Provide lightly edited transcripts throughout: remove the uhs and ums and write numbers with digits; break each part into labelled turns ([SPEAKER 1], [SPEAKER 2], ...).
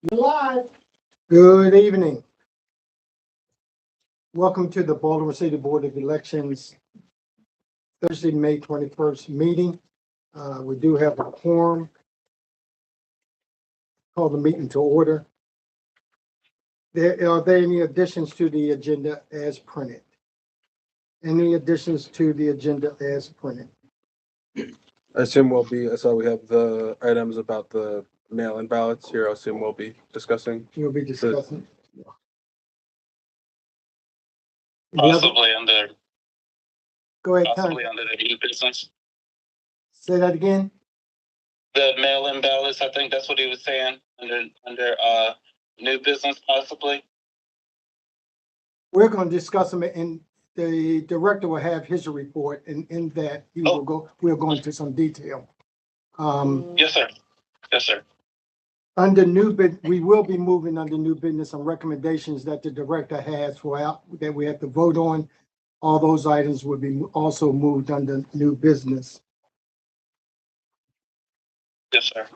[SPEAKER 1] You're live.
[SPEAKER 2] Good evening. Welcome to the Baltimore City Board of Elections Thursday, May 21st meeting. We do have a quorum. Call the meeting to order. Are there any additions to the agenda as printed? Any additions to the agenda as printed?
[SPEAKER 3] I assume we have the items about the mail-in ballots here. I assume we'll be discussing.
[SPEAKER 2] We'll be discussing. The other-
[SPEAKER 4] Possibly under,
[SPEAKER 2] Go ahead,
[SPEAKER 4] possibly
[SPEAKER 2] Tom.
[SPEAKER 4] under the new business.
[SPEAKER 2] Say that again.
[SPEAKER 4] The mail-in ballots, I think that's what he was saying, under new business possibly.
[SPEAKER 2] We're going to discuss them and the director will have his report and in that we'll go into some detail.
[SPEAKER 4] Yes, sir. Yes, sir.
[SPEAKER 2] Under we will be moving under new business some recommendations that the director has that we have to vote on. All those items will be also moved under new business.
[SPEAKER 4] Yes, sir.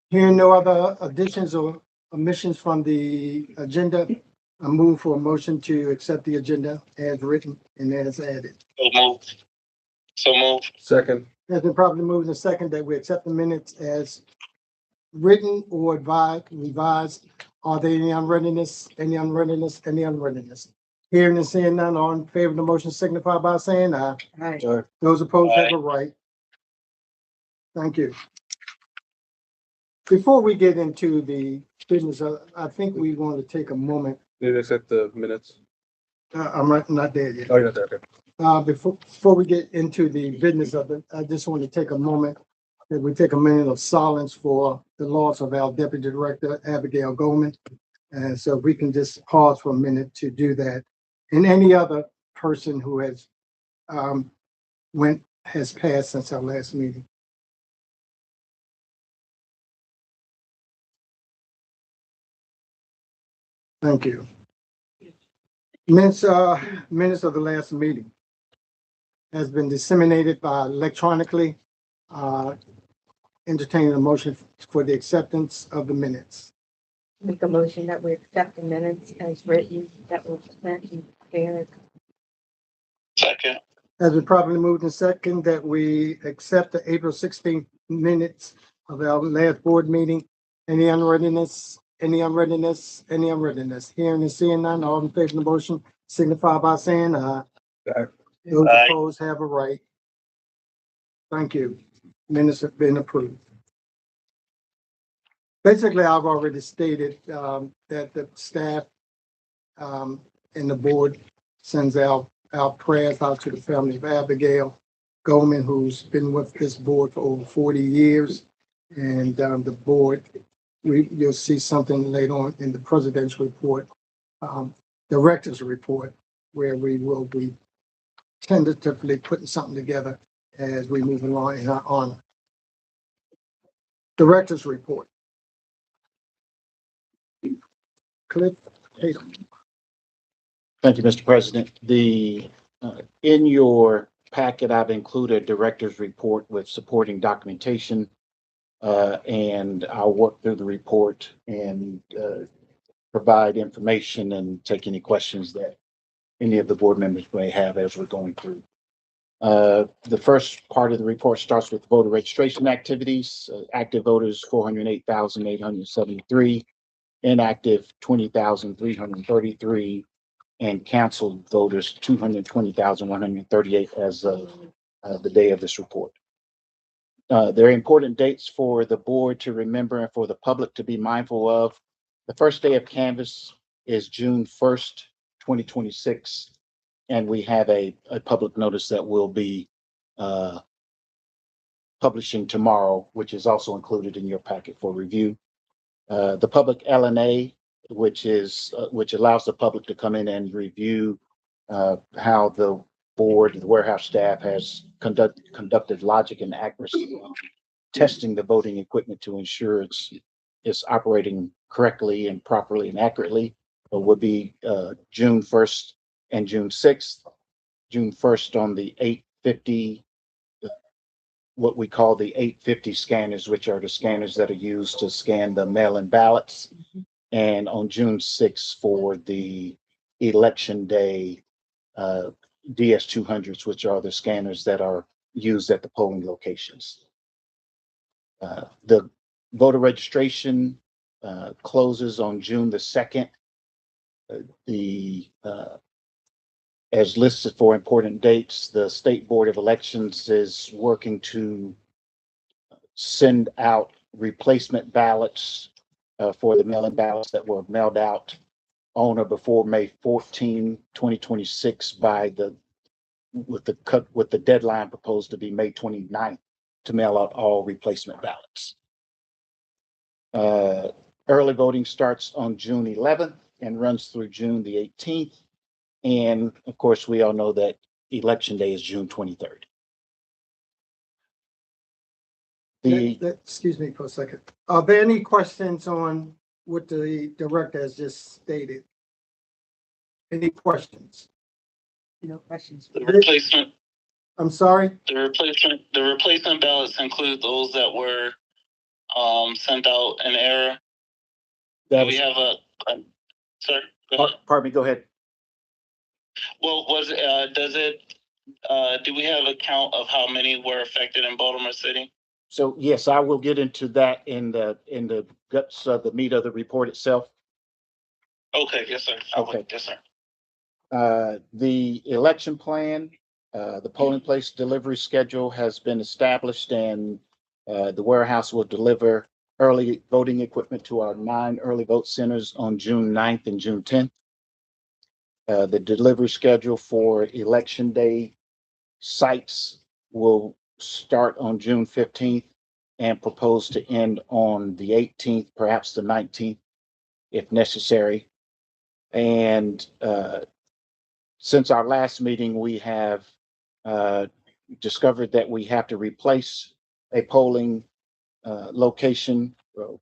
[SPEAKER 2] Hearing no other additions or omissions from the agenda, I move for a motion to accept the agenda as written and as added.
[SPEAKER 4] So moved. So moved.
[SPEAKER 3] Second.
[SPEAKER 2] Has been properly moved and second that we accept the minutes as written or revised. Are there any unreadiness? Any unreadiness? Any unreadiness? Hearing and seeing none, all in favor of the motion signify by saying aye.
[SPEAKER 3] Aye.
[SPEAKER 2] Those opposed have
[SPEAKER 4] Aye.
[SPEAKER 2] a right. Thank you. Before we get into the business, I think we want to take a moment.
[SPEAKER 3] Need to accept the minutes.
[SPEAKER 2] I'm not there yet.
[SPEAKER 3] Oh, you're not there. Okay.
[SPEAKER 2] Before we get into the business of it, I just want to take a moment that we take a minute of silence for the loss of our Deputy Director, Abigail Goldman. And so we can just pause for a minute to do that. And any other person who has passed since our last meeting. Thank you. Minutes of the last meeting has been disseminated by electronically. Entertaining a motion for the acceptance of the minutes.
[SPEAKER 1] Make a motion that we accept the minutes as written that were sent and prepared.
[SPEAKER 4] Second.
[SPEAKER 2] Has been properly moved and second that we accept the April 16th minutes of our last board meeting. Any unreadiness? Any unreadiness? Any unreadiness? Hearing and seeing none, all in favor of the motion signify by saying aye.
[SPEAKER 3] Aye.
[SPEAKER 2] Those
[SPEAKER 4] Aye.
[SPEAKER 2] opposed have a right. Thank you. Minutes have been approved. Basically, I've already stated that the staff and the board sends our prayers out to the family of Abigail Goldman, who's been with this board for over 40 years. And the board, you'll see something later on in the presidential report, director's report, where we will be tentatively putting something together as we move along in our honor. Director's report. Cliff Tatum.
[SPEAKER 5] Thank you, Mr. President. In your packet, I've included a director's report with supporting documentation, and I'll work through the report and provide information and take any questions that any of the board members may have as we're going through. The first part of the report starts with voter registration activities. Active voters, 408,873. Inactive, 20,333. And canceled voters, 220,138 as of the day of this report. There are important dates for the board to remember and for the public to be mindful of. The first day of canvass is June 1st, 2026. And we have a public notice that we'll be publishing tomorrow, which is also included in your packet for review. The public LNA, which allows the public to come in and review how the board, the warehouse staff has conducted logic and accuracy on testing the voting equipment to ensure it's operating correctly and properly and accurately, would be June 1st and June 6th. June 1st on the 8:50 what we call the 850 scanners, which are the scanners that are used to scan the mail-in ballots. And on June 6th for the election day DS 200s, which are the scanners that are used at the polling locations. The voter registration closes on June the 2nd. As listed for important dates, the State Board of Elections is working to send out replacement ballots for the mail-in ballots that were mailed out on or before May 14, 2026 with the deadline proposed to be May 29th to mail out all replacement ballots. Early voting starts on June 11th and runs through June the 18th. And of course, we all know that Election Day is June 23rd.
[SPEAKER 2] Excuse me for a second. Are there any questions on what the director has just stated? Any questions?
[SPEAKER 1] No questions.
[SPEAKER 4] The replacement,
[SPEAKER 2] I'm sorry?
[SPEAKER 4] the replacement ballots include those that were sent out in error. Do we have sir? Go ahead.
[SPEAKER 5] Pardon me, go ahead.
[SPEAKER 4] Well, do we have a count of how many were affected in Baltimore City?
[SPEAKER 5] So yes, I will get into that in the guts of the meat of the report itself.
[SPEAKER 4] Okay, yes, sir.
[SPEAKER 5] Okay.
[SPEAKER 4] Yes, sir.
[SPEAKER 5] The election plan, the polling place delivery schedule has been established, and the warehouse will deliver early voting equipment to our 9 early vote centers on June 9th and June 10th. The delivery schedule for election day sites will start on June 15th and propose to end on the 18th, perhaps the 19th, if necessary. And since our last meeting, we have discovered that we have to replace a polling location,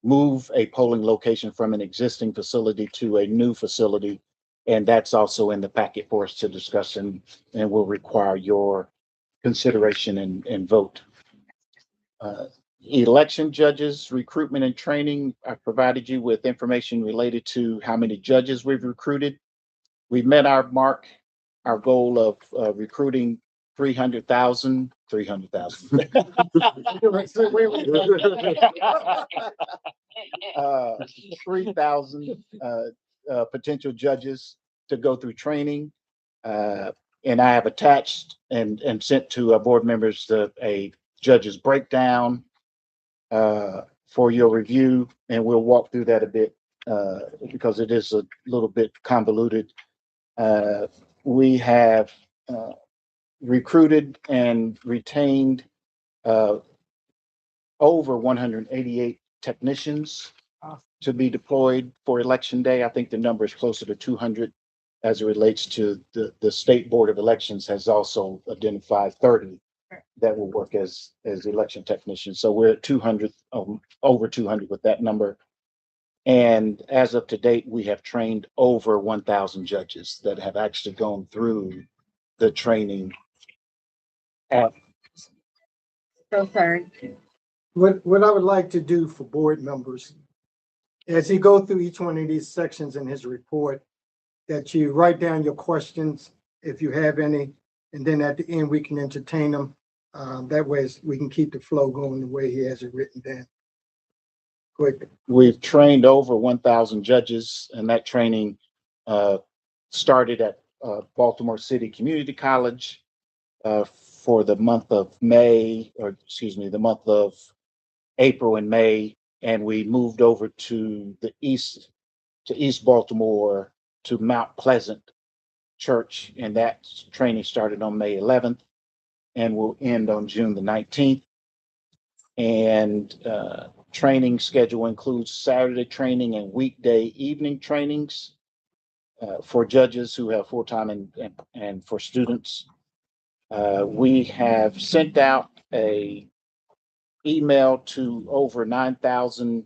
[SPEAKER 5] move a polling location from an existing facility to a new facility. And that's also in the packet for us to discuss and will require your consideration and vote. Election judges, recruitment and training. I provided you with information related to how many judges we've recruited. We've met our goal of recruiting 300,000. Uh, 3,000 potential judges to go through training. And I have attached and sent to board members a judge's breakdown for your review. And we'll walk through that a bit because it is a little bit convoluted. We have recruited and retained over 188 technicians to be deployed for election day. I think the number is closer to 200 as it relates to the State Board of Elections has also identified 30 that will work as election technicians. So we're at 200, over 200 with that number. And as of to date, we have trained over 1,000 judges that have actually gone through the training.
[SPEAKER 1] So sorry.
[SPEAKER 2] What I would like to do for board members, as you go through each one of these sections in his report, that you write down your questions, if you have any, and then at the end, we can entertain them. That way we can keep the flow going the way he has it written down. Quick.
[SPEAKER 5] We've trained over 1,000 judges, and that training started at Baltimore City Community College for the month of the month of April and May, and we moved over to East Baltimore to Mount Pleasant Church, and that training started on May 11th and will end on June the 19th. And training schedule includes Saturday training and weekday evening trainings for judges who have full-time and for students. We have sent out a email to over 9,000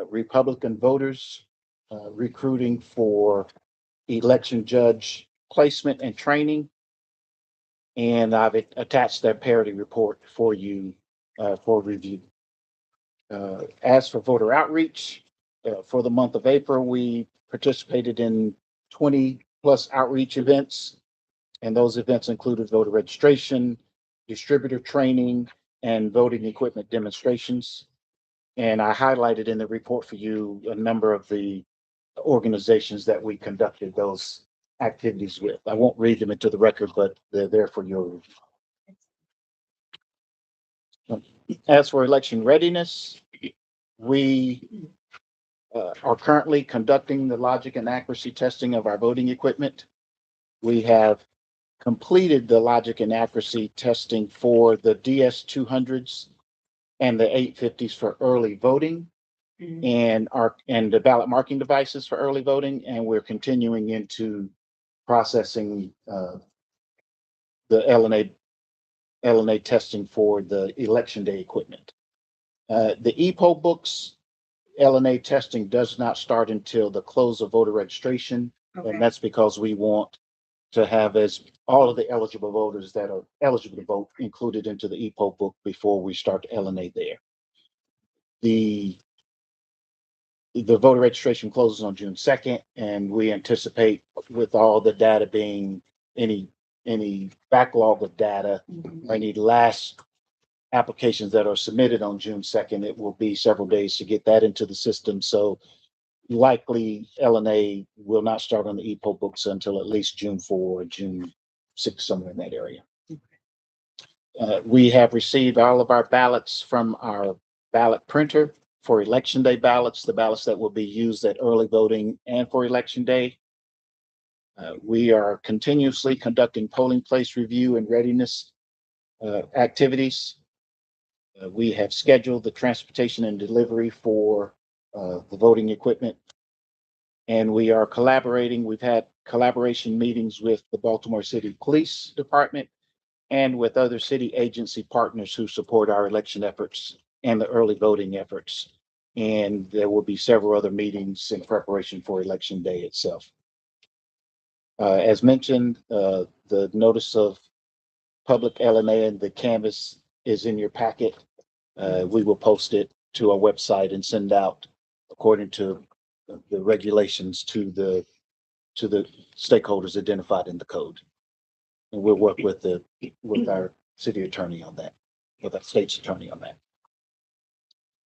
[SPEAKER 5] Republican voters recruiting for election judge placement and training. And I've attached that parity report for you for review. As for voter outreach, for the month of April, we participated in 20 plus outreach events. And those events included voter registration, distributor training, and voting equipment demonstrations. And I highlighted in the report for you a number of the organizations that we conducted those activities with. I won't read them into the record, but they're there for your review. As for election readiness, we are currently conducting the logic and accuracy testing of our voting equipment. We have completed the logic and accuracy testing for the DS200s and the 850s for early voting, and the ballot marking devices for early voting, and we're continuing into processing the LNA testing for the election day equipment. The EPO books LNA testing does not start until the close of voter registration, and that's because we want to have all of the eligible voters that are eligible to vote included into the EPO book before we start LNA there. The voter registration closes on June 2nd, and we anticipate with all the data being any backlog of data, or any last applications that are submitted on June 2nd, it will be several days to get that into the system. So likely LNA will not start on the EPO books until at least June 4 or June 6, somewhere in that area. We have received all of our ballots from our ballot printer for election day ballots, the ballots that will be used at early voting and for election day. We are continuously conducting polling place review and readiness activities. We have scheduled the transportation and delivery for the voting equipment. And we are collaborating. We've had collaboration meetings with the Baltimore City Police Department and with other city agency partners who support our election efforts and the early voting efforts. And there will be several other meetings in preparation for election day itself. As mentioned, the notice of public LNA and the canvas is in your packet. We will post it to our website and send out according to the regulations to the stakeholders identified in the code. And we'll work with our city attorney on that, with our state's attorney on that.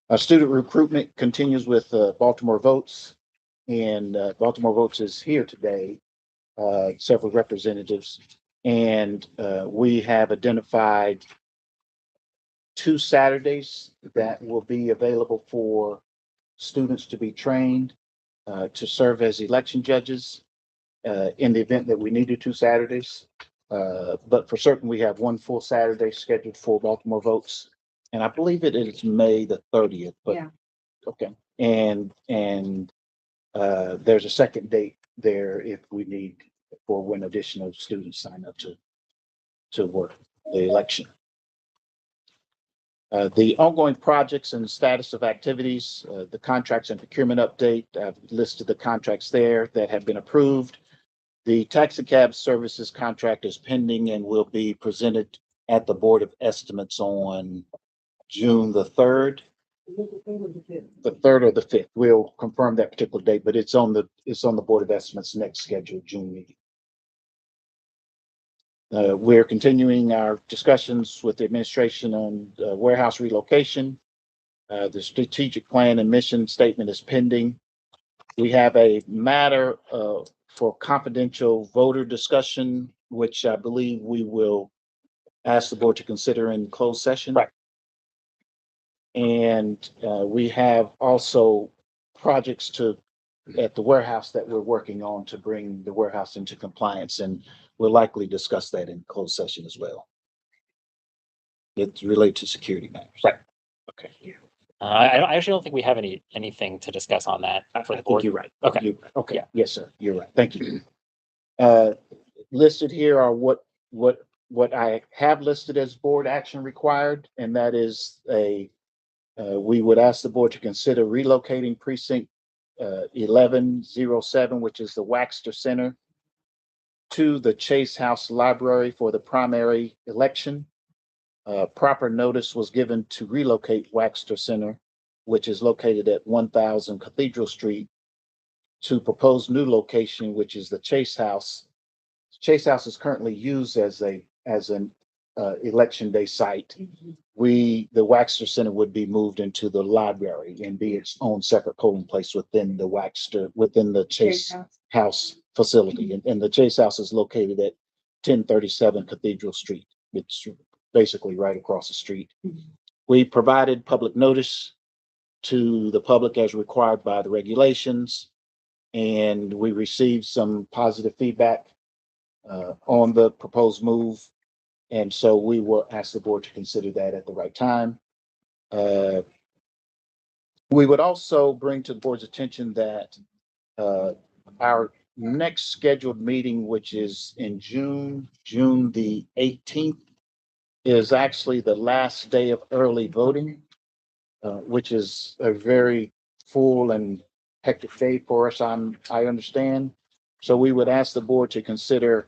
[SPEAKER 5] Our student recruitment continues with Baltimore Votes, and Baltimore Votes is here today, several representatives, and we have identified 2 Saturdays that will be available for students to be trained to serve as election judges in the event that we needed 2 Saturdays. But for certain, we have 1 full Saturday scheduled for Baltimore Votes. And I believe it is May the 30th, but yeah. Okay. And there's a second date there if we need for when additional students sign up to work the election. The ongoing projects and status of activities, the contracts and procurement update, I've listed the contracts there that have been approved. The taxi cab services contract is pending and will be presented at the Board of Estimates on June the 3rd. The 3rd or the 5th. We'll confirm that particular date, but it's on the Board of Estimates next scheduled June meeting. We're continuing our discussions with the administration on warehouse relocation. The strategic plan and mission statement is pending. We have a matter for confidential voter discussion, which I believe we will ask the board to consider in closed session. Right. And we have also projects at the warehouse that we're working on to bring the warehouse into compliance, and we'll likely discuss that in closed session as well. It's related to security matters.
[SPEAKER 6] Right.
[SPEAKER 5] Okay.
[SPEAKER 6] I actually don't think we have anything to discuss on that for the board.
[SPEAKER 5] You're right.
[SPEAKER 6] Okay.
[SPEAKER 5] Okay.
[SPEAKER 6] Yeah.
[SPEAKER 5] Yes, sir. You're right. Thank you. Listed here are what I have listed as board action required, and that is we would ask the board to consider relocating precinct 1107, which is the Waxter Center, to the Chase House Library for the primary election. Proper notice was given to relocate Waxter Center, which is located at 1000 Cathedral Street, to proposed new location, which is the Chase House. Chase House is currently used as an election day site. The Waxter Center would be moved into the library and be its own separate polling place within the Chase House facility. And the Chase House is located at 1037 Cathedral Street. It's basically right across the street. We provided public notice to the public as required by the regulations, and we received some positive feedback on the proposed move. And so we will ask the board to consider that at the right time. We would also bring to the board's attention that our next scheduled meeting, which is in June the 18th, is actually the last day of early voting, which is a very full and hectic day for us, I understand. So we would ask the board to consider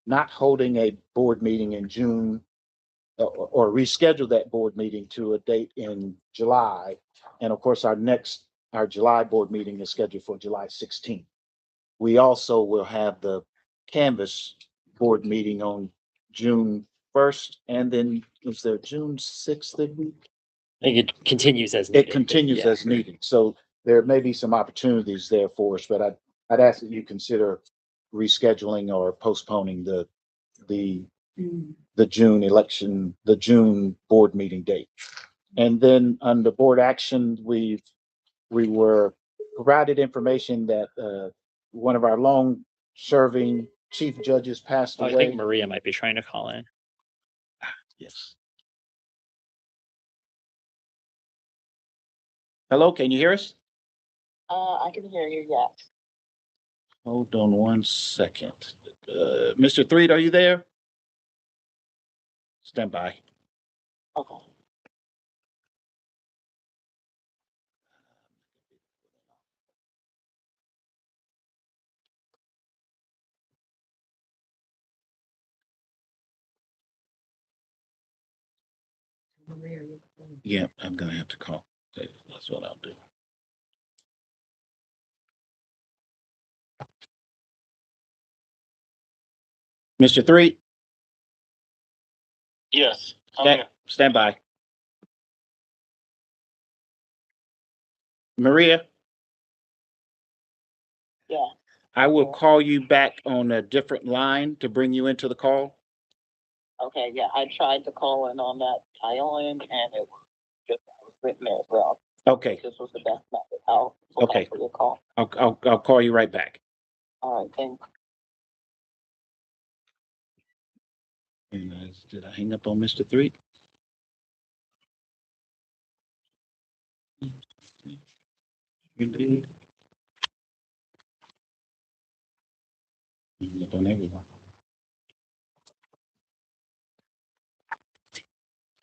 [SPEAKER 5] not holding a board meeting in June, or reschedule that board meeting to a date in July. And of course, our July board meeting is scheduled for July 16th. We also will have the Canvas board meeting on June 1st, and then is there June 6th that week?
[SPEAKER 6] I think it continues as needed.
[SPEAKER 5] It continues
[SPEAKER 6] Yeah.
[SPEAKER 5] as needed. So there may be some opportunities there for us, but I'd ask that you consider rescheduling or postponing the June election, the June board meeting date. And then under board action, we were provided information that one of our long-serving chief judges passed
[SPEAKER 6] I
[SPEAKER 5] away.
[SPEAKER 6] think Maria might be trying to call in.
[SPEAKER 5] Yes. Hello, can you hear us?
[SPEAKER 7] I can hear you, yes.
[SPEAKER 5] Hold on one second. Mr. Threed, are you there? Stand by.
[SPEAKER 7] Okay.
[SPEAKER 5] Yeah, I'm gonna have to call. That's what I'll do. Mr. Threed,
[SPEAKER 4] Yes, I'm here.
[SPEAKER 5] stand by. Maria?
[SPEAKER 7] Yeah.
[SPEAKER 5] I will call you back on a different line to bring you into the call.
[SPEAKER 7] Okay, yeah, I tried to call in on that island and it was just, I was written there as well.
[SPEAKER 5] Okay,
[SPEAKER 7] This was the best method. I'll
[SPEAKER 5] Okay.
[SPEAKER 7] for your call.
[SPEAKER 5] I'll call you right back.
[SPEAKER 7] All right, thanks.
[SPEAKER 5] And, did I hang up on Mr. Threed? You did. Hang up on everyone.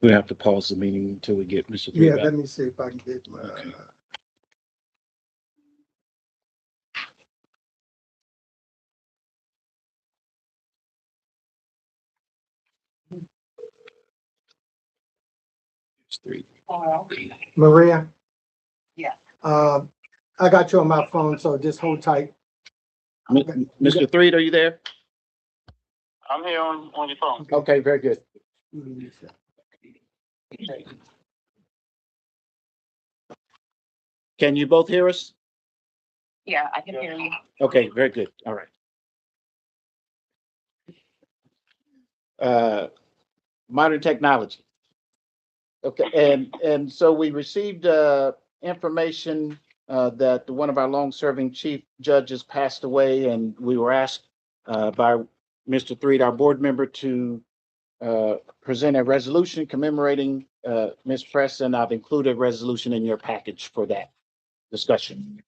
[SPEAKER 5] We have to pause the meeting until we get Mr. Threed
[SPEAKER 2] Yeah,
[SPEAKER 5] back.
[SPEAKER 2] let me see if I can get my,
[SPEAKER 5] Okay. It's Threed.
[SPEAKER 2] Maria?
[SPEAKER 7] Yeah.
[SPEAKER 2] I got you on my phone, so just hold tight.
[SPEAKER 5] Mr. Threed, are you there?
[SPEAKER 4] I'm here on your phone.
[SPEAKER 5] Okay, very good. Can you both hear us?
[SPEAKER 7] Yeah, I can hear you.
[SPEAKER 5] Okay, very good. All right. Modern technology. Okay, and so we received information that one of our long-serving chief judges passed away, and we were asked by Mr. Threed, our board member, to present a resolution commemorating Ms. Preston. I've included a resolution in your package for that discussion.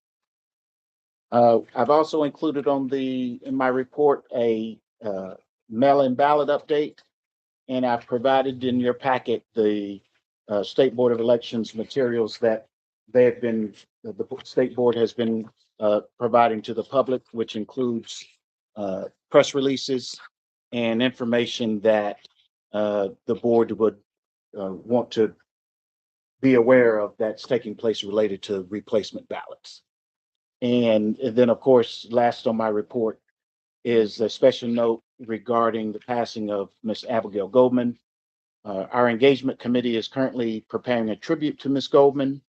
[SPEAKER 5] I've also included in my report a mail-in ballot update, and I've provided in your packet the State Board of Elections materials that the State Board has been providing to the public, which includes press releases and information that the board would want to be aware of that's taking place related to replacement ballots. And then, of course, last on my report is a special note regarding the passing of Miss Abigail Goldman. Our engagement committee is currently preparing a tribute to Miss Goldman,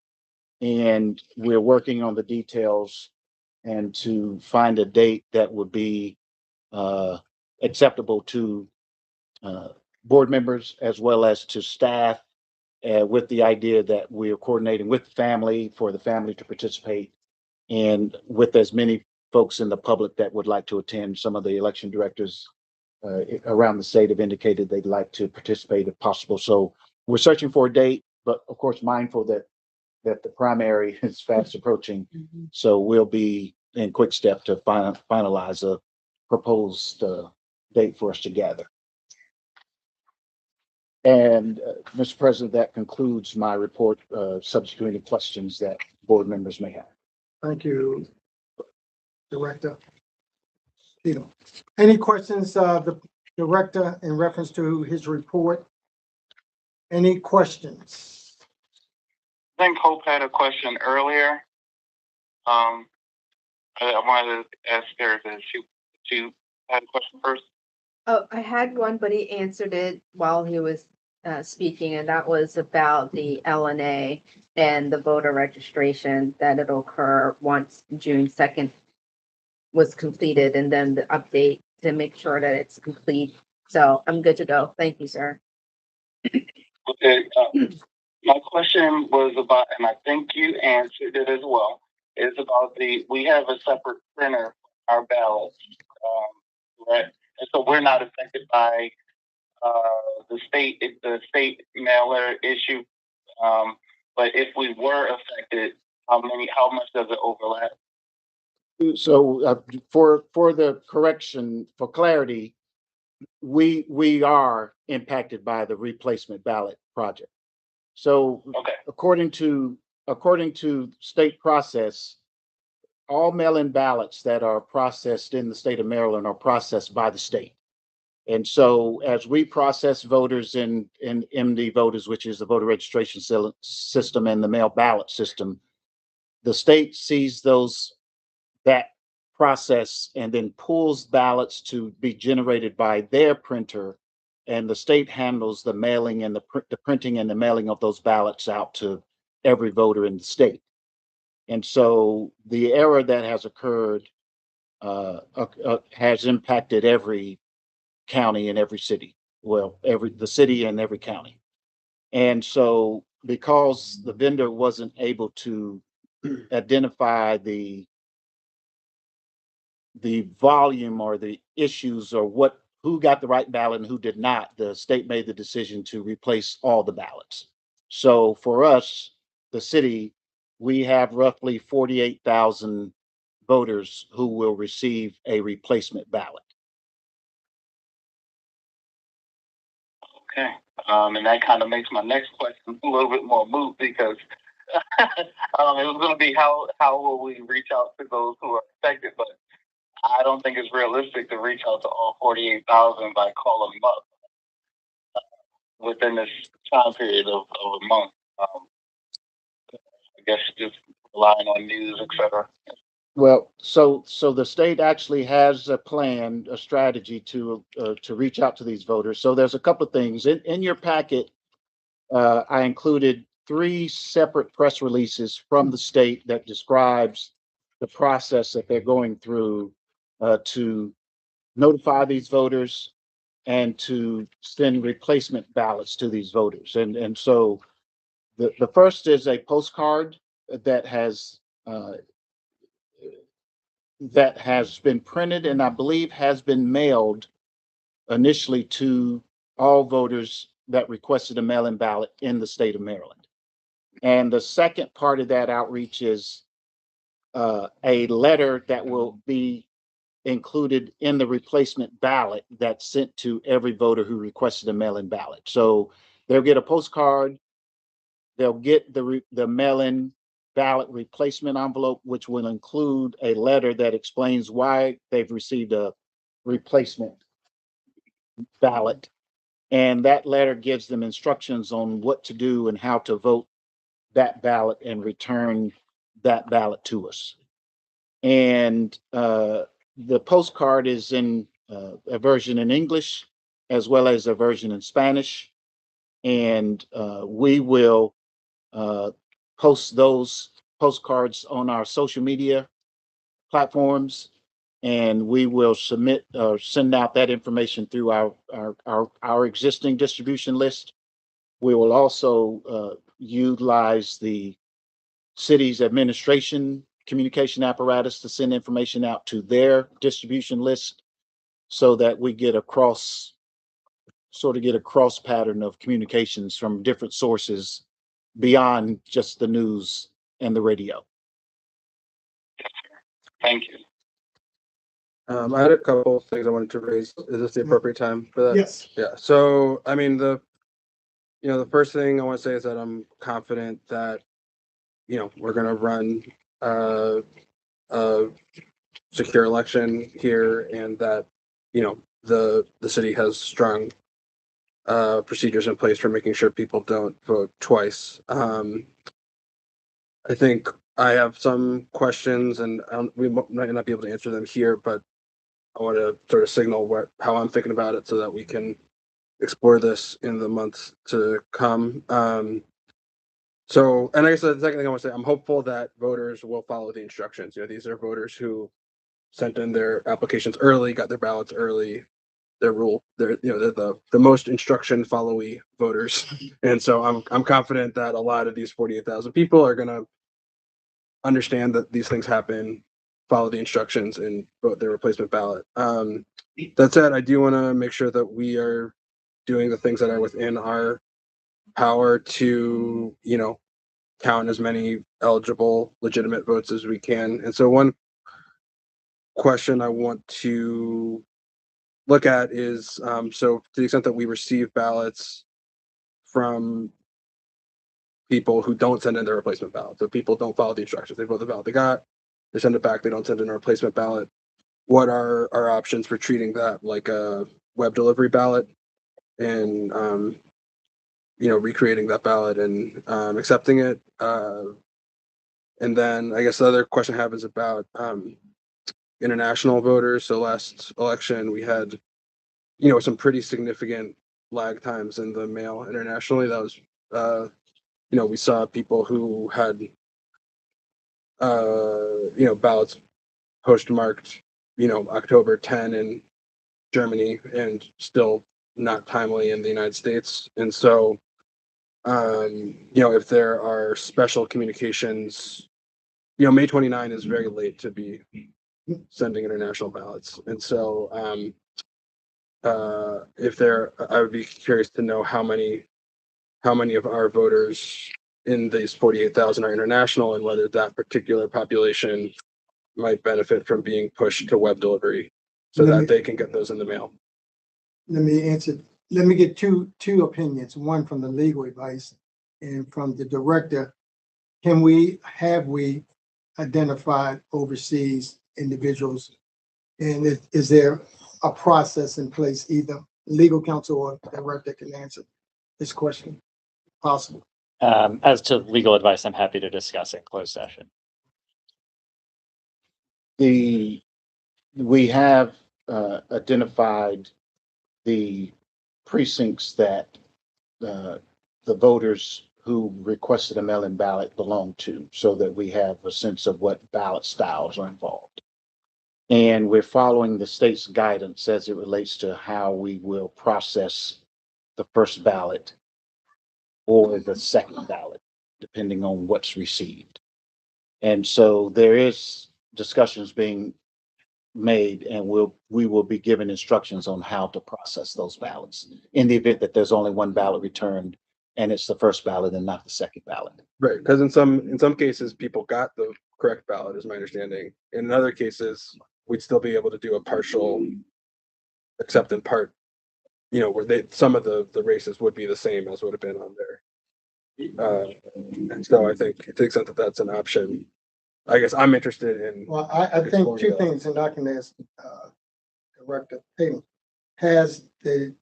[SPEAKER 5] and we're working on the details and to find a date that would be acceptable to board members as well as to staff, with the idea that we are coordinating with the family for the family to participate, and with as many folks in the public that would like to attend. Some of the election directors around the state have indicated they'd like to participate if possible. So we're searching for a date, but of course mindful that the primary is fast approaching. So we'll be in quick step to finalize a proposed date for us to gather. And Mr. President, that concludes my report, subject to any questions that board members may have.
[SPEAKER 2] Thank you, Director Tito. Any questions, the Director, in reference to his report? Any questions?
[SPEAKER 4] I think Hope had a question earlier. I wanted to ask her if she had a question first.
[SPEAKER 1] Oh, I had one, but he answered it while he was speaking, and that was about the LNA and the voter registration, that it'll occur once June 2nd was completed, and then the update to make sure that it's complete. So I'm good to go. Thank you, sir.
[SPEAKER 4] Okay. My question was about, and I think you answered it as well, is about we have a separate printer for our ballots, right? And so we're not affected by the state mailer issue. But if we were affected, how much does it overlap?
[SPEAKER 5] So for the correction, for clarity, we are impacted by the replacement ballot project. So
[SPEAKER 4] Okay.
[SPEAKER 5] according to state process, all mail-in ballots that are processed in the state of Maryland are processed by the state. And so as we process voters in MD voters, which is the voter registration system and the mail ballot system, the state sees that process and then pulls ballots to be generated by their printer, and the state handles the mailing and the printing and the mailing of those ballots out to every voter in the state. And so the error that has occurred has impacted every county and every city. Well, the city and every county. And so because the vendor wasn't able to identify the volume or the issues or who got the right ballot and who did not, the state made the decision to replace all the ballots. So for us, the city, we have roughly 48,000 voters who will receive a replacement ballot.
[SPEAKER 4] Okay. And that kind of makes my next question a little bit more moot, because it was going to be how will we reach out to those who are affected, but I don't think it's realistic to reach out to all 48,000 by calling them up within this time period of a month. I guess just relying on news, etc.
[SPEAKER 5] Well, so the state actually has a plan, a strategy to reach out to these voters. So there's a couple of things in your packet. I included 3 separate press releases from the state that describes the process that they're going through to notify these voters and to send replacement ballots to these voters. And so the first is a postcard that has been printed and I believe has been mailed initially to all voters that requested a mail-in ballot in the state of Maryland. And the second part of that outreach is a letter that will be included in the replacement ballot that's sent to every voter who requested a mail-in ballot. So they'll get a postcard, they'll get the mail-in ballot replacement envelope, which will include a letter that explains why they've received a replacement ballot. And that letter gives them instructions on what to do and how to vote that ballot and return that ballot to us. And the postcard is in a version in English as well as a version in Spanish. And we will post those postcards on our social media platforms, and we will submit or send out that information through our existing distribution list. We will also utilize the city's administration communication apparatus to send information out to their distribution list so that we get a cross pattern of communications from different sources beyond just the news and the radio.
[SPEAKER 4] Thank you.
[SPEAKER 3] I had a couple of things I wanted to raise. Is this the appropriate time for that?
[SPEAKER 2] Yes.
[SPEAKER 3] Yeah. So, I mean, the first thing I want to say is that I'm confident that, we're going to run a secure election here, and that, the city has strong procedures in place for making sure people don't vote twice. I think I have some questions, and we might not be able to answer them here, but I want to sort of signal how I'm thinking about it so that we can explore this in the months to come. And I guess the second thing I want to say, I'm hopeful that voters will follow the instructions. These are voters who sent in their applications early, got their ballots early. They're the most instruction followy voters, and so I'm confident that a lot of these 48,000 people are going to understand that these things happen, follow the instructions, and vote their replacement ballot. That said, I do want to make sure that we are doing the things that are within our power to, count as many eligible, legitimate votes as we can. And so one question I want to look at is, so to the extent that we receive ballots from people who don't send in their replacement ballot, so people don't follow the instructions, they vote the ballot they got, they send it back, they don't send in a replacement ballot. What are our options for treating that like a web delivery ballot, and recreating that ballot and accepting it? And then I guess the other question I have is about international voters. So last election we had some pretty significant lag times in the mail internationally. That was we saw people who had ballots postmarked October 10 in Germany and still not timely in the United States. And so if there are special communications, May 29 is very late to be sending international ballots. And so I would be curious to know how many of our voters in these 48,000 are international, and whether that particular population might benefit from being pushed to web delivery so that they can get those in the mail.
[SPEAKER 2] Let me answer. Let me get two opinions, one from the legal advice and from the director. Have we identified overseas individuals? And is there a process in place, either legal counsel or director can answer this question? Possible.
[SPEAKER 6] As to legal advice, I'm happy to discuss in closed session.
[SPEAKER 5] We have identified the precincts that the voters who requested a mail-in ballot belong to, so that we have a sense of what ballot styles are involved. And we're following the state's guidance as it relates to how we will process the first ballot or the second ballot, depending on what's received. And so there is discussions being made, and we will be given instructions on how to process those ballots in the event that there's only one ballot returned and it's the first ballot and not the second ballot.
[SPEAKER 3] Right, because in some cases people got the correct ballot, is my understanding. In other cases, we'd still be able to do a partial accept in part, where some of the races would be the same as would have been on there. And so I think to the extent that that's an option, I guess I'm interested in.
[SPEAKER 2] Well, I think two things, and I can ask Director Tatum. Has the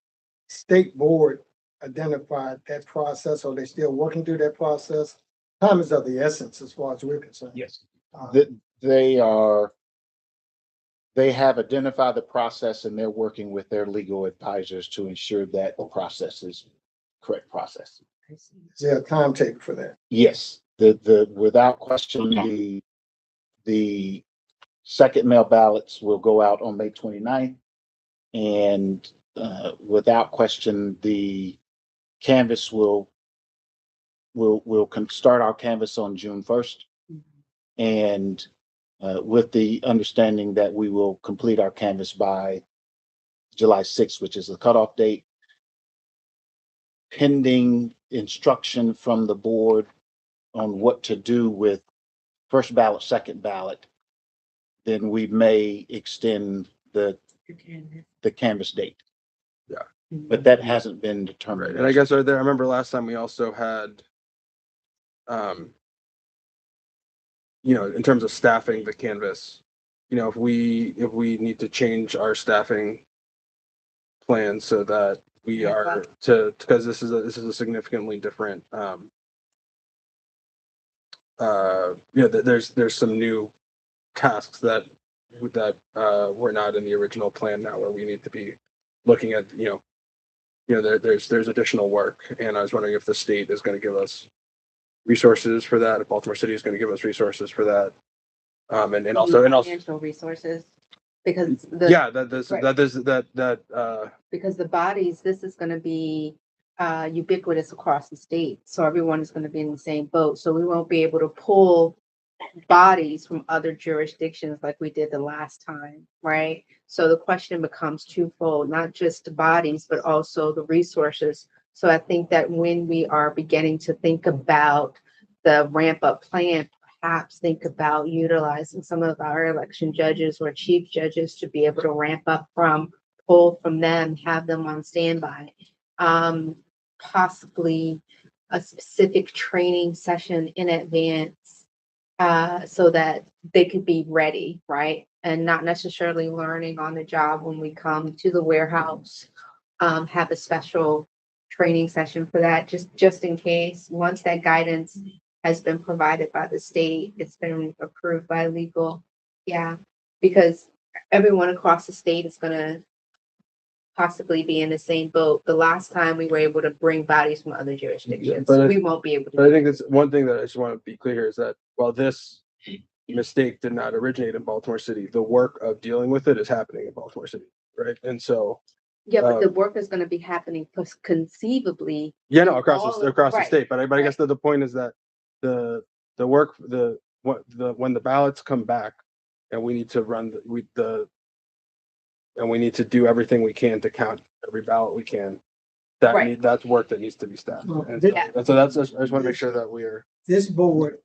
[SPEAKER 2] state board identified that process, or they still working through that process? Time is of the essence as far as we're concerned.
[SPEAKER 5] Yes.
[SPEAKER 2] Uh,
[SPEAKER 5] They have identified the process and they're working with their legal advisors to ensure that the process is correct process.
[SPEAKER 2] Is there a timetable for that?
[SPEAKER 5] Yes, without question, the second mail ballots will go out on May 29th. And without question, the canvas will start our canvas on June 1st. And with the understanding that we will complete our canvas by July 6th, which is the cutoff date, pending instruction from the board on what to do with first ballot, second ballot, then we may extend the canvas date.
[SPEAKER 3] Yeah.
[SPEAKER 5] But that hasn't been
[SPEAKER 3] Right.
[SPEAKER 5] determined.
[SPEAKER 3] And I guess I remember last time we also had, in terms of staffing the canvas, if we need to change our staffing plan so that we are because this is a significantly different, there's some new tasks that were not in the original plan now, where we need to be looking at, there's additional work. And I was wondering if the state is going to give us resources for that, if Baltimore City is going to give us resources for that. And also
[SPEAKER 1] Financial resources, because because the bodies, this is gonna be ubiquitous across the state. So everyone is gonna be in the same boat. So we won't be able to pull bodies from other jurisdictions like we did the last time, right? So the question becomes twofold, not just the bodies, but also the resources. So I think that when we are beginning to think about the ramp up plan, perhaps think about utilizing some of our election judges or chief judges to be able to ramp up pull from them, have them on standby. Possibly a specific training session in advance, so that they could be ready, right? And not necessarily learning on the job when we come to the warehouse. Have a special training session for that, just in case, once that guidance has been provided by the state, it's been approved by legal. Yeah, because everyone across the state is gonna possibly be in the same boat. The last time we were able to bring bodies from other jurisdictions,
[SPEAKER 3] but
[SPEAKER 1] we won't be able to.
[SPEAKER 3] But I think that's one thing that I just want to be clear here, is that while this mistake did not originate in Baltimore City, the work of dealing with it is happening in Baltimore City, right? And so,
[SPEAKER 1] Yeah, but the work is gonna be happening conceivably.
[SPEAKER 3] across the
[SPEAKER 1] Right,
[SPEAKER 3] state. But I guess the point is that the work, when the ballots come back, and we need to and we need to do everything we can to count every ballot we can.
[SPEAKER 1] Right.
[SPEAKER 3] That's work that needs to be staffed.
[SPEAKER 2] Well,
[SPEAKER 3] And so I just want to make sure that we are.
[SPEAKER 2] This board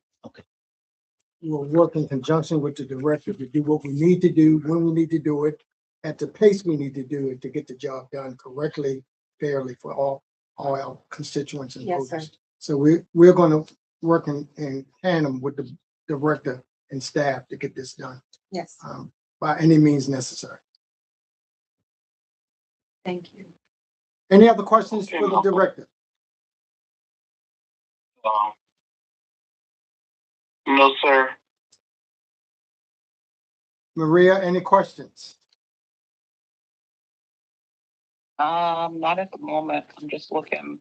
[SPEAKER 2] will work in conjunction with the director to do what we need to do, when we need to do it, at the pace we need to do it to get the job done correctly, fairly for all our constituents and
[SPEAKER 1] Yes, sir.
[SPEAKER 2] voters. So we're gonna work in tandem with the director and staff to get this done,
[SPEAKER 1] Yes,
[SPEAKER 2] by any means necessary.
[SPEAKER 1] thank you.
[SPEAKER 2] Any other questions for the director?
[SPEAKER 4] No, sir.
[SPEAKER 2] Maria, any questions?
[SPEAKER 7] Not at the moment. I'm just looking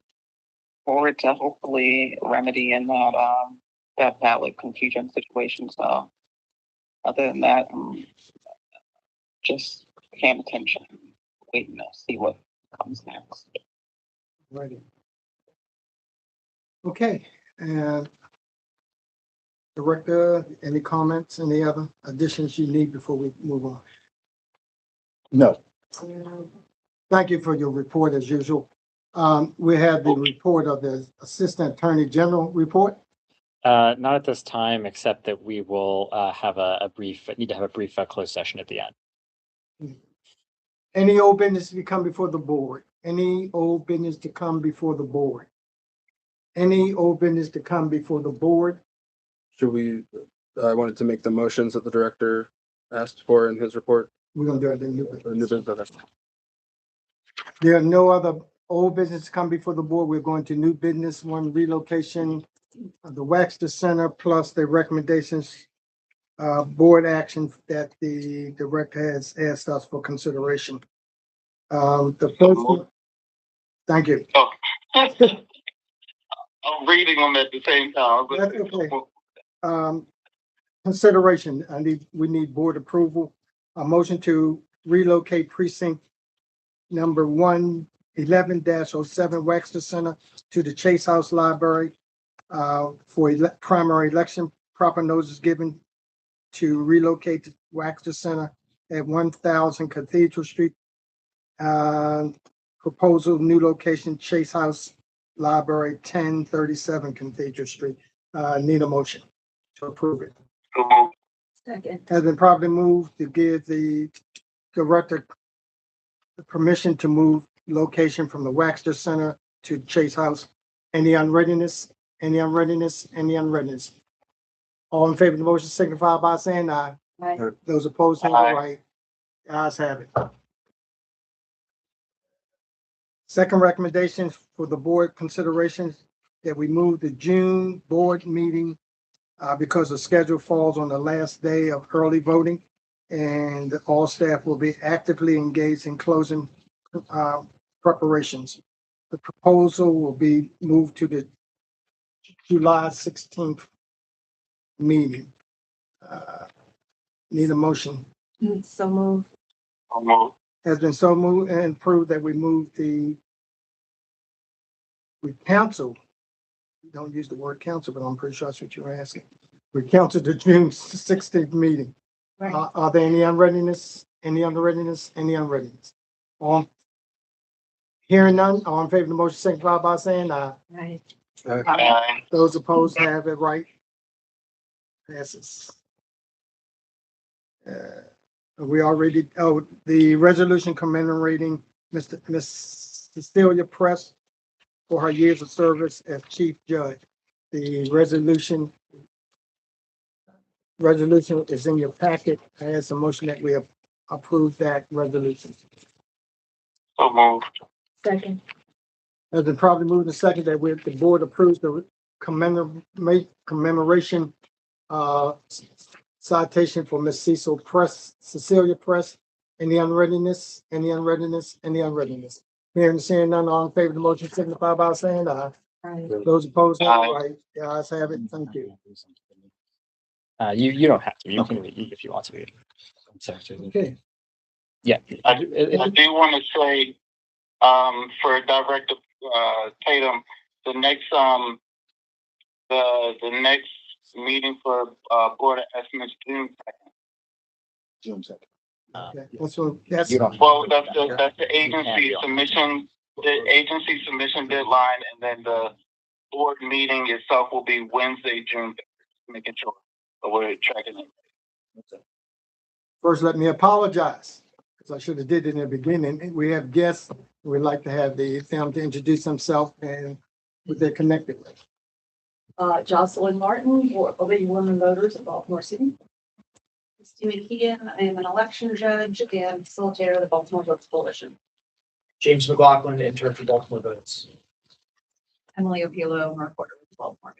[SPEAKER 7] forward to hopefully remedying that ballot confusion situation. So other than that, I'm just paying attention, waiting to see what comes next.
[SPEAKER 2] Ready. Okay, and Director, any comments, any other additions you need before we move on?
[SPEAKER 5] No.
[SPEAKER 2] Thank you for your report as usual. We have the report of the Assistant Attorney General report.
[SPEAKER 6] Not at this time, except that we will have need to have a brief closed session at the end.
[SPEAKER 2] Any old business to come before the board? Any old business to come before the board? Any old business to come before the board?
[SPEAKER 3] Should we, I wanted to make the motions that the director asked for in his report.
[SPEAKER 2] We're gonna do it in new business.
[SPEAKER 3] New business.
[SPEAKER 2] There are no other old business to come before the board. We're going to new business, one relocation of the Waxter Center plus the recommendations, board action that the director has asked us for consideration. The first one, thank you.
[SPEAKER 4] Oh. I'm reading them at the same time. But
[SPEAKER 2] That's okay. Consideration, we need board approval. A motion to relocate precinct number 111-07 Waxter Center to the Chase House Library for primary election. Proper notice is given to relocate to Waxter Center at 1000 Cathedral Street. Proposal, new location, Chase House Library, 1037 Cathedral Street. Need a motion to approve it.
[SPEAKER 1] Second.
[SPEAKER 2] Has been properly moved to give the director the permission to move location from the Waxter Center to Chase House. Any unreadiness? Any unreadiness? Any unreadiness? All in favor of the motion signify by saying aye.
[SPEAKER 1] Aye.
[SPEAKER 2] Those opposed have the right. The ayes have it. Second recommendation for the board considerations that we move the June board meeting because the schedule falls on the last day of early voting, and all staff will be actively engaged in closing preparations. The proposal will be moved to the July 16th meeting. Need a motion.
[SPEAKER 1] So moved.
[SPEAKER 2] Has been so moved and approved that we cancel. We don't use the word council, but I'm pretty sure that's what you're asking. We canceled the June 16th meeting.
[SPEAKER 1] Right.
[SPEAKER 2] Are there any unreadiness? Any unreadiness? Any unreadiness? All hearing none, all in favor of the motion, signify by saying aye.
[SPEAKER 1] Aye.
[SPEAKER 2] Those opposed have it right. Passes. We already, the resolution commemorating Miss Cecilia Press for her years of service as chief judge. The resolution is in your packet. I ask a motion that we approve that resolution.
[SPEAKER 4] So moved.
[SPEAKER 1] Second.
[SPEAKER 2] Has been probably moved and second that the board approves the commemoration citation for Miss Cecilia Press. Any unreadiness? Any unreadiness? Any unreadiness? Hearing and seeing none, all in favor of the motion signify by saying aye.
[SPEAKER 1] Aye.
[SPEAKER 2] Those opposed have
[SPEAKER 4] Aye.
[SPEAKER 2] it right. The ayes have it. Thank you.
[SPEAKER 6] You don't have to. You can read if you want to read.
[SPEAKER 2] Okay.
[SPEAKER 6] Yeah.
[SPEAKER 4] I do want to say, for Director Tatum, the next meeting for Board of Estimates June 2nd.
[SPEAKER 5] June 2nd.
[SPEAKER 2] Okay. That's
[SPEAKER 6] You don't.
[SPEAKER 4] Well, that's the agency submission, the agency submission deadline, and then the board meeting itself will be Wednesday, June 3rd, making sure that we're tracking it.
[SPEAKER 2] First, let me apologize, because I should have did it in the beginning. We have guests. We'd like to have them to introduce themselves and what they're connected with.
[SPEAKER 8] Jocelyn Martin, League of Women Voters of Baltimore City. Christina Keegan, I am an election judge and facilitator of the Baltimore Votes Coalition.
[SPEAKER 9] James McLaughlin, intern for Baltimore Votes.
[SPEAKER 8] Emily Opilo, I'm a reporter with Baltimore.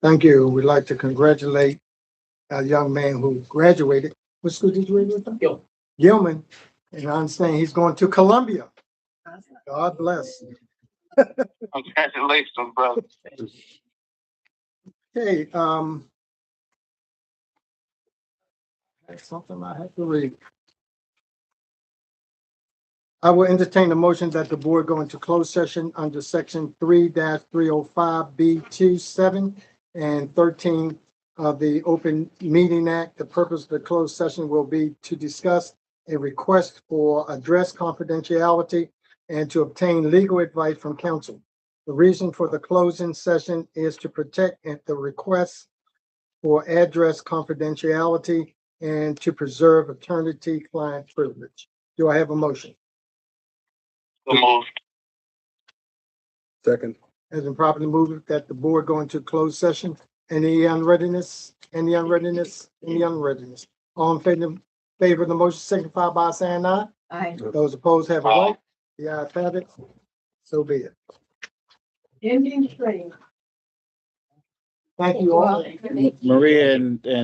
[SPEAKER 2] Thank you. We'd like to congratulate a young man who graduated. What school did you graduate from? Gilman. And I understand he's going to Columbia. God bless.
[SPEAKER 4] Congratulations, brother.
[SPEAKER 2] Okay, that's something I have to read. I will entertain the motion that the board go into closed session under section 3-305B27 and 13 of the Open Meeting Act. The purpose of the closed session will be to discuss a request for address confidentiality and to obtain legal advice from counsel. The reason for the closing session is to protect the request for address confidentiality and to preserve attorney-client privilege. Do I have a motion?
[SPEAKER 4] So moved.
[SPEAKER 3] Second.
[SPEAKER 2] Has been properly moved that the board go into closed session. Any unreadiness? Any unreadiness? Any unreadiness? All in favor favor of the motion signify by saying aye.
[SPEAKER 1] Aye.
[SPEAKER 2] Those opposed have a right. The ayes have it. So be it.
[SPEAKER 8] Indian trade.
[SPEAKER 2] Thank you all.
[SPEAKER 5] Maria and